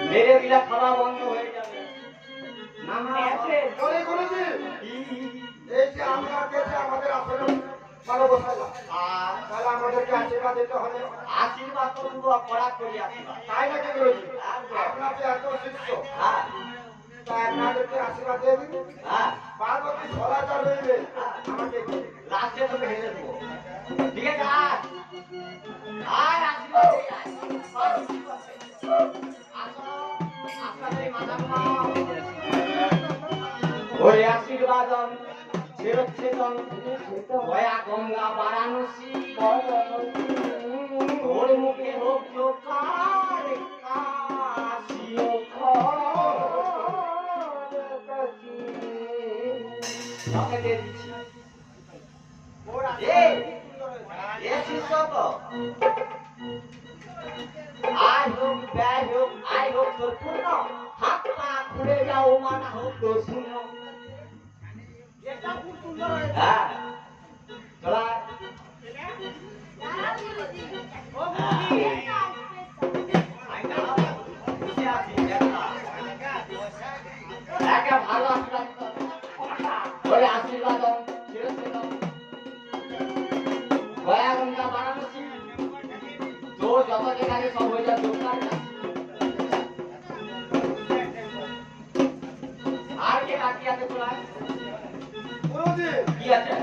मेरे बिना खावा बंद हो যাবে না আছে বলে করেছি এই যে আমরা কেটে আমাদের আসলে ভালো বসাইলাম তাহলে আমাদেরকে আশীর্বাদ দিতে হবে আশীর্বাদ তো পুরো কড়া করি আশীর্বাদ তাই নাকি করেছি আপনাদের এত শিষ্য হ্যাঁ তাই আপনাদেরকে আশীর্বাদ দিয়ে দিন হ্যাঁ পার্বতী ধরাচার হইবে আমাকে লাস্টে তোকে হেরে দেবো ঠিক আছে আর আশীর্বাদ দিয়ে ওই আশীর্বাদন ছেড়ছেদন ভয়া গঙ্গা বারাণসী ওর মুখে হোক চোখার কাশিও তোকে দিয়ে দিচ্ছি এ শিষ্য তো আয় হোক ব্যয় হোক আয় হোক তোর পূর্ণ হাত পা খুলে যাও মানা হোক তোর শূন্য হ্যাঁ চলা ভালো আশীর্বাদ গয়া গঙ্গা বারাণসী তোর যত যেখানে সব হয়ে যায় দোকান আর কে বাকি আছে তোরা গুরুজি কি আছে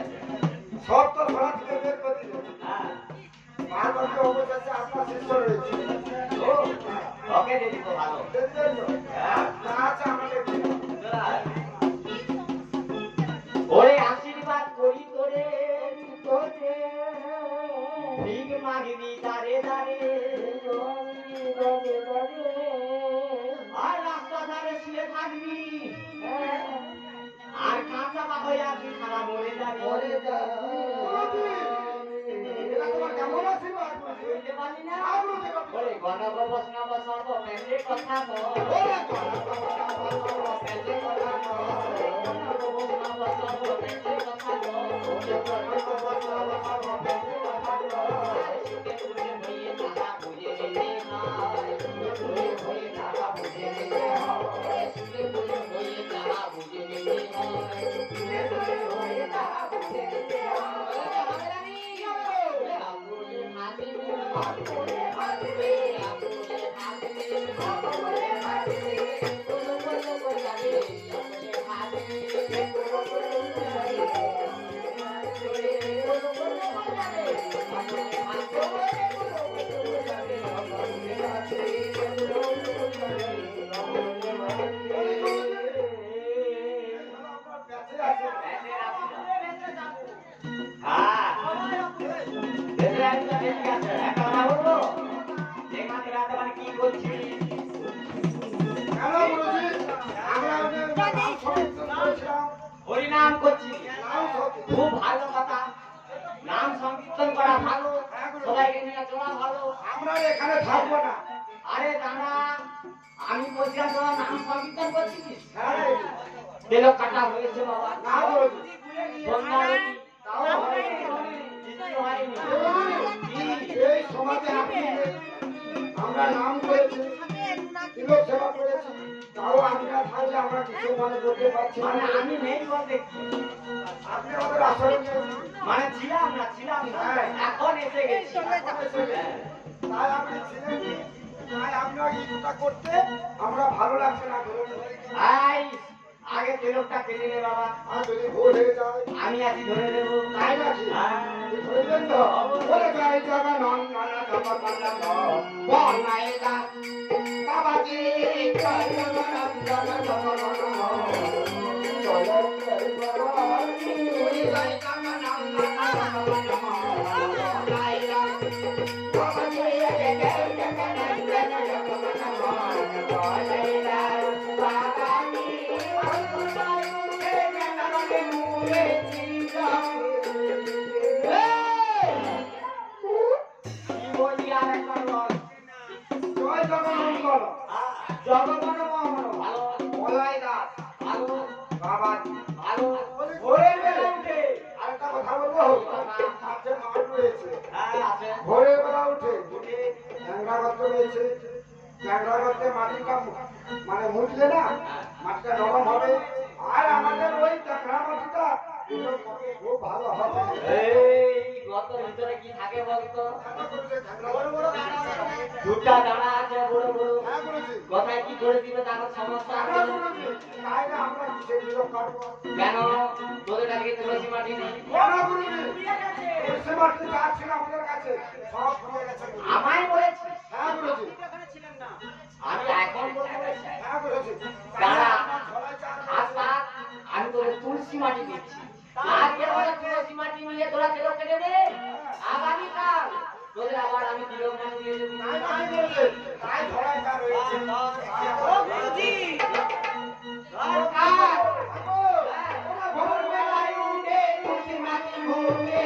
সব তো ঘোড়া থেকে বের করে দিল হ্যাঁ পার্বতী অবশেষে আপনার শিষ্য রয়েছে ও ওকে দিয়ে দিব ভালো হ্যাঁ আচ্ছা আমাকে ওরে আশীর্বাদ করি তোরে তোরে ভিক মাগবি দারে দারে আর রাস্তা ধারে শুয়ে থাকবি আর কাঁচা পা হয়ে আসবি সারা মরে যাবি কেমন আশীর্বাদ বুঝতে পারলি না ওরে গণব বৈষ্ণব সর্ব মেলে কথা হরিনাম করছি খুব ভালো কথা নাম সংকীর্তন করা ভালো সবাইকে নিয়ে চলা ভালো আমরা এখানে থাকবো না আরে দাদা আমি বলছিলাম তোরা নাম সংকীর্তন করছিস তেল কাটা হয়েছে বাবা না এই সমাজে আমরা নাম করেছি তিলক সেবা করেছি তাও আমরা থাকলে আমরা কিছু মনে করতে পারছি মানে আমি নেই বলতে আপনি আমাদের আসলে মানে ছিলাম না এখন এসে গেছি তাই আপনি ছিলেন তাই আপনার ইটা করতে আমরা ভালো লাগছে না আগে তেলকটা কেটে নে বাবা আর যদি ভুল হয়ে যায় আমি আজ ধরে নেব তাই নাকি ধরবেন তো বলে যাই যাবে নন নানা কাপড় পাল্লা বল নাইদা বাবাজি জয় জগন্নাথ জগন্নাথ জয় জয় বাবাজি জয় জগন্নাথ আছে মাঠ রয়েছে, হ্যাঁ আছে। ভোরের বেলা উঠে উঠে ট্যাংরা গর্ত রয়েছে, ট্যাংরা গর্তে মাটিটা মানে মুছলে না মাটিটা নরম হবে, আর আমাদের ওই ট্যাংরা মাটিটা খুব ভালো হবে। এই গর্তের ভিতরে কি থাকে বলতো? দুটা দাঁড়া আছে বড় বড়। কোথায় কি করে দিবে তার সমস্যা আছে। কেন তোদের কাছে তুলসী মাটি নেই? আমায় বলেছে আমি এখন বলতে বলেছি দাঁড়া আজকাল আমি তোদের তুলসী মাটি দিচ্ছি, আজকে বলে তুলসী মাটি নিয়ে তোরা কেন কেটে দে, আগামীকাল তোদের আবার আমি তিলক মাটি দিয়ে দেবো। ভোরবেলায় উঠে তুলসী মাটি ঘুরে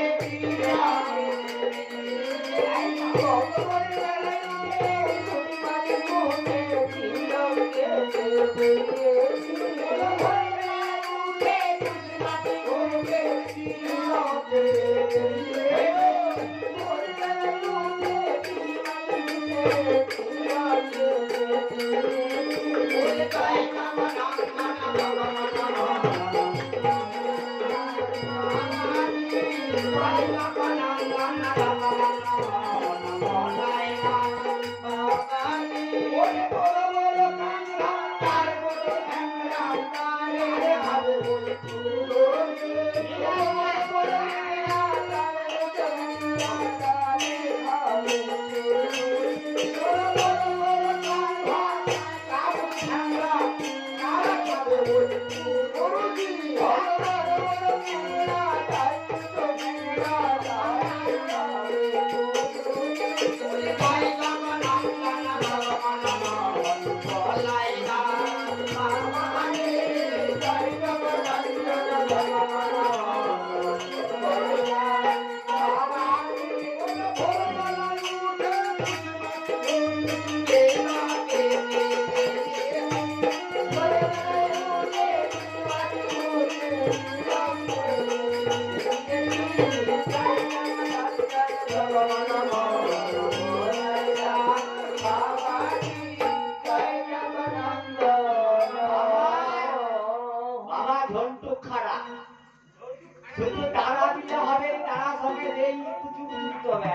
শুধু দাঁড়া দিলে হবে, দাঁড়া সঙ্গে এই কিছু দিতে হবে,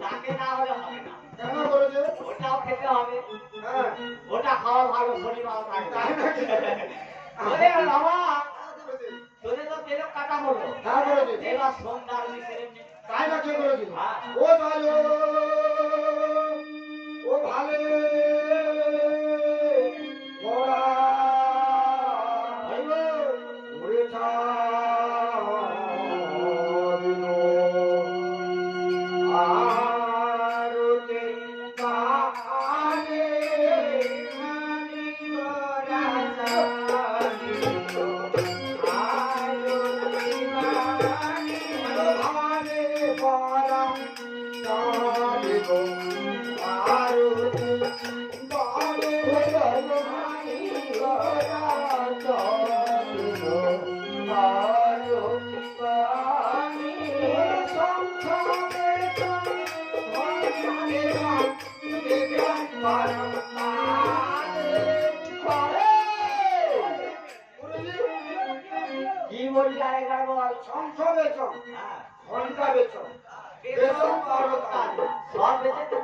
তাকে না হলে হবে না। ওটাও খেতে হবে, ওটা খাওয়া ভালো, শরীর ভালো থাকবে। বাবা তোদের তো তেল কাটা হলো, এবার সন্ধ্যার ও ভালো কি বলি আরেকবার বল। সংসদ বেচন, ঘন্টা বেচন, বেচন সব বেচে